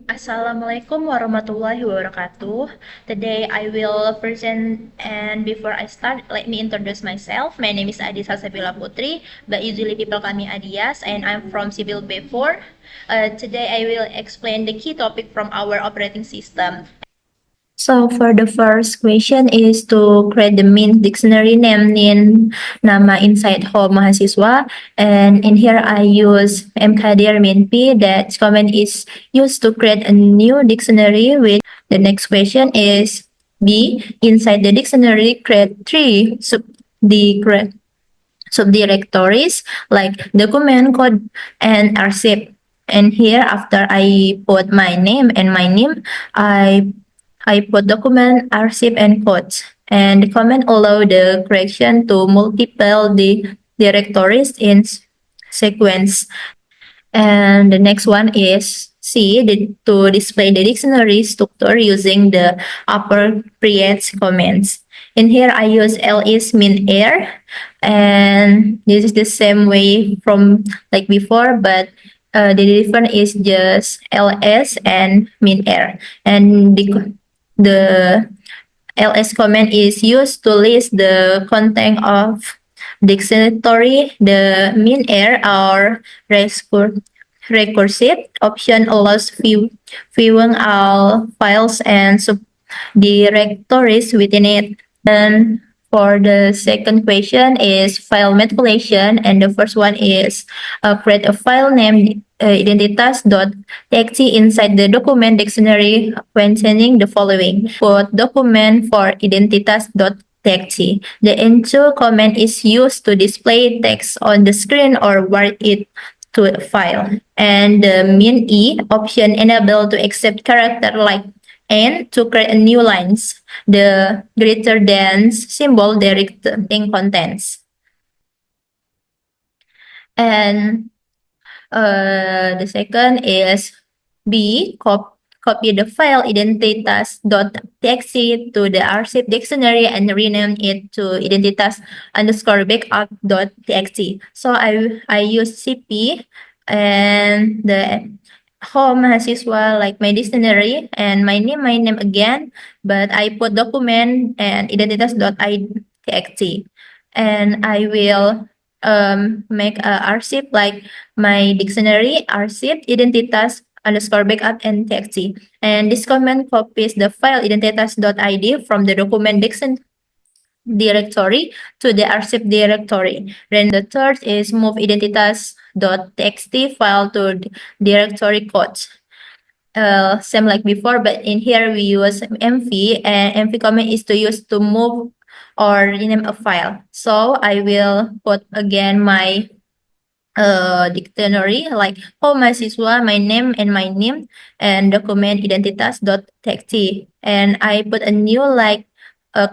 Assalamualaikum warahmatullahi wabarakatuh. Today I will present, and before I start, let me introduce myself. My name is Adiaz Salsabilah Putri, but usually people call me Adiaz, and I'm from Sibil B4. Today I will explain the key topic from our operating system. So for the first question is to create the main dictionary name in nama inside home mahasiswa, and in here I use mkdir minp. That command is used to create a new dictionary. With the next question is B, inside the dictionary create three subdirectories like document, code, and archive. And here after I put my name and my name, I put document, archive, and codes. And the command allow the correction to multiple directories in sequence. And the next one is C, to display the dictionary structure using the appropriate commands. In here, I use ls min air, and this is the same way from like before, but the difference is just ls and min air. And the ls command is used to list the content of dictionary. The min air or recursive option allows viewing all files and subdirectories within it. And for the second question is file manipulation, and the first one is create a file named identitas.txt inside the document dictionary containing the following. Put document for identitas.txt. The enter command is used to display text on the screen or write it to a file. And the min e option enable to accept character like and to create new lines. The greater than symbol directing contents. And the second is B, copy the file identitas.txt to the archive dictionary and rename it to identitas_backup.txt. So I use CP and the home mahasiswa like my dictionary and my name again, but I put document and identitas.txt, and I will make a archive like my dictionary archive identitas_backup and txt. And this command copies the file identitas.id from the document directory to the archive directory. Then the third is move identitas.txt file to directory codes. Same like before, but in here we use mv, and mv command is to use to move or rename a file. So I will put again my dictionary like home mahasiswa, my name and document identitas.txt, and I put a new like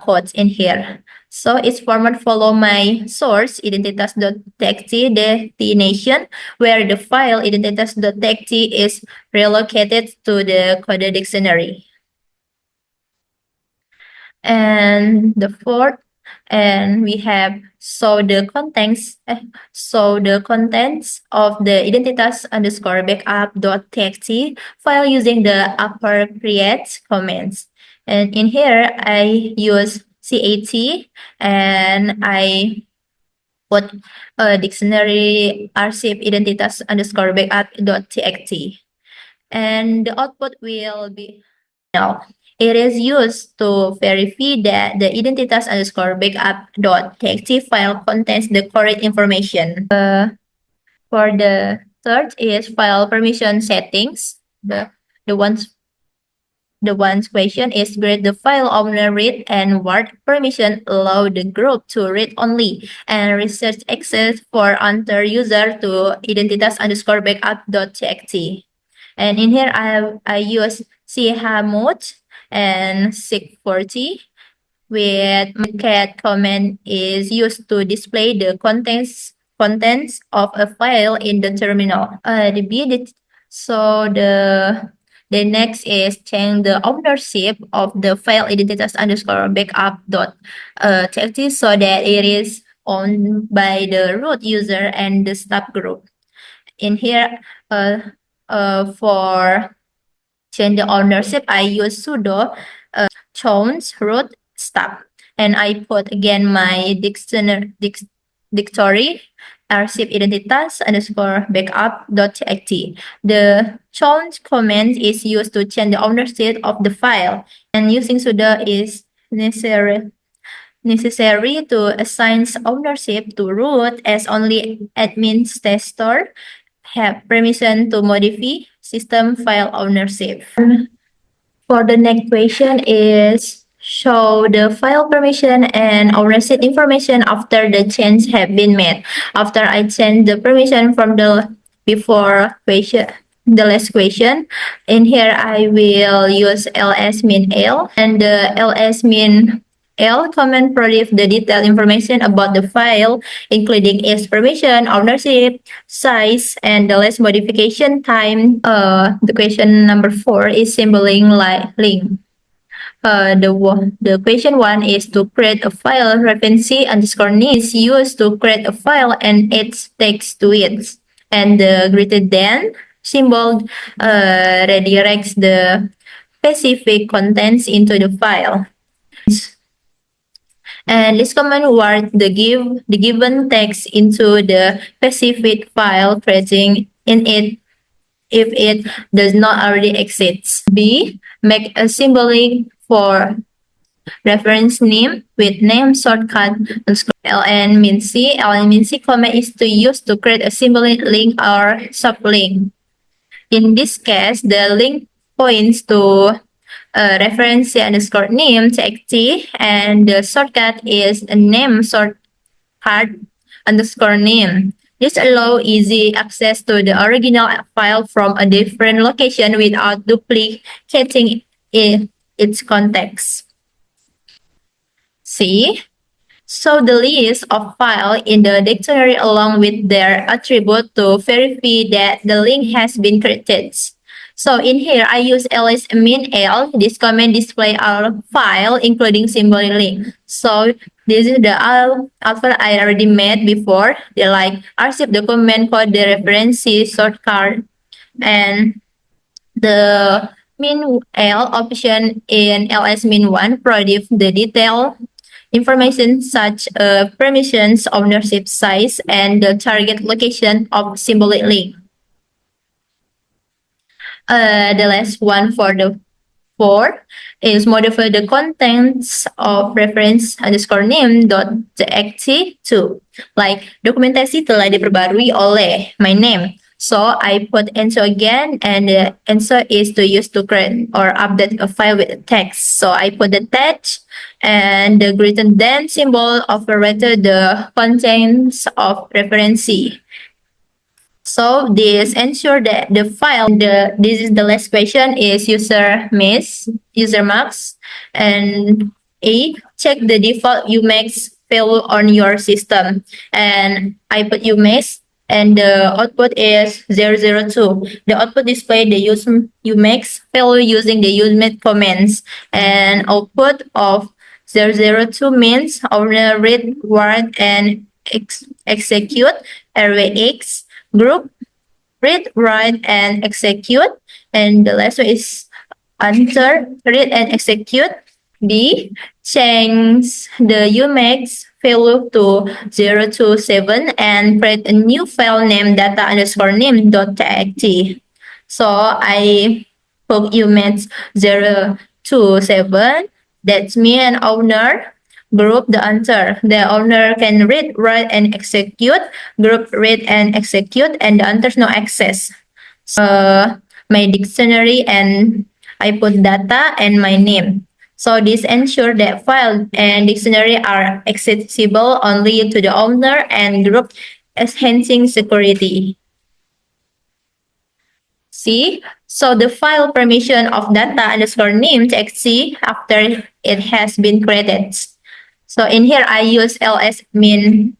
quotes in here. So its format follow my source identitas.txt destination, where the file identitas.txt is relocated to the code dictionary. And the fourth, and we have the contents of the identitas_backup.txt file using the appropriate commands. And in here I use cat, and I put a dictionary archive identitas_backup.txt, and the output will be now. It is used to verify that the identitas_backup.txt file contains the correct information. For the third is file permission settings. The one's question is grade the file owner read and word permission allow the group to read only, and research access for other user to identitas_backup.txt. And in here I use chmod and sig40, with cat command is used to display the contents of a file in the terminal. The next is change the ownership of the file identitas_backup.txt so that it is owned by the root user and the staff group. In here, for change the ownership, I use sudo chown's root stop, and I put again my dictionary arsip identitas underscore backup dot txt. The chown's command is used to change the ownership of the file, and using sudo is necessary to assign ownership to root, as only admin tester have permission to modify system file ownership. For the next question is show the file permission and ownership information after the change have been made. After I change the permission from the before question, the last question, in here I will use ls min l, and the ls min L command provides the detailed information about the file, including its permission, ownership, size, and the last modification time. The question number 4 is symboling link. The question 1 is to create a file. Referency underscore name is used to create a file and its text to it. And the greater than symbol redirects the specific contents into the file. And this command word the given text into the specific file, creating in it if it does not already exist. B. Make a symbolic for reference name with name shortcut ln min c. Ln min c command is to use to create a symbolic link or sublink. In this case, the link points to reference underscore name txt, and the shortcut is a name shortcut underscore name. This allows easy access to the original file from a different location without duplicating its context. C. So the list of files in the dictionary along with their attribute to verify that the link has been created. So in here, I use ls min l. This command display our file, including symbol link. So this is the alpha I already made before. They like arsip the command code, the reference shortcut, and the min l option in ls min 1 provides the detailed information such permissions, ownership, size, and the target location of symbolic link. The last one for the 4 is modify the contents of reference underscore name dot txt to, like dokumentasi telah diperbarui oleh my name. So I put answer again, and the answer is to use to create or update a file with text. So I put the text and the greater than symbol operator the contents of reference. So this ensure that the file, this is the last question, is user marks, and A, check the default UMax value on your system, and I put UMax, and the output is 002. The output display the UMax value using the UMax commands, and output of 002 means owner read, write, and execute RWX group read, write, and execute. And the last one is enter, read, and execute. B, change the UMax value to 027 and create a new file named data underscore name dot txt. So I put UMax 027. That's me and owner. Group the answer. The owner can read, write, and execute. Group read and execute, and the answer no access. My dictionary, and I put data and my name. So this ensure that file and dictionary are accessible only to the owner and group, enhancing security. C. So the file permission of data underscore name txt after it has been created. So in here, I use ls min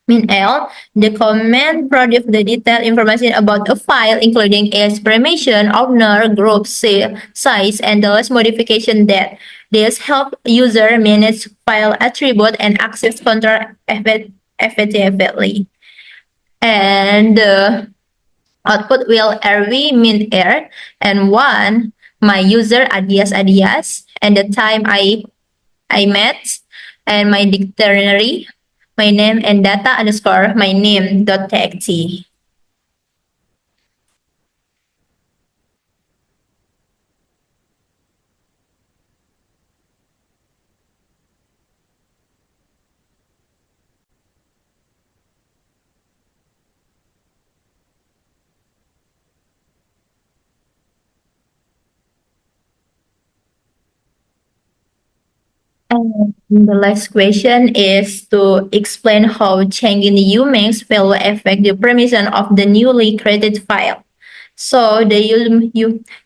l. The command provides the detailed information about a file, including its permission, owner, group, size, and the last modification that this help user manage file attribute and access control effectively. And Output will RV mean air, and one my user Adiaz, and the time I met, and my dictionary, my name, and data underscore my name dot txt. And the last question is to explain how changing the UMax will affect the permission of the newly created file. So the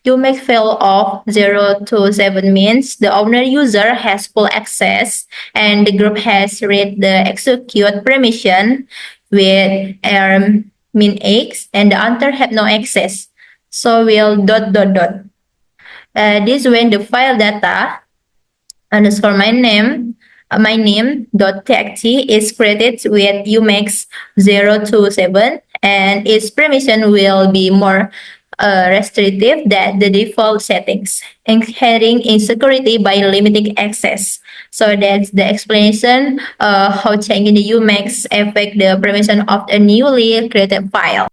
UMax file of 0 to 7 means the owner user has full access and the group has read the execute permission with min x and the other have no access. So we'll dot dot dot. This when the file data underscore my name dot txt is created with UMax 0 to 7 and its permission will be more restrictive than the default settings, enhancing insecurity by limiting access. So that's the explanation how changing the UMax affect the permission of a newly created file.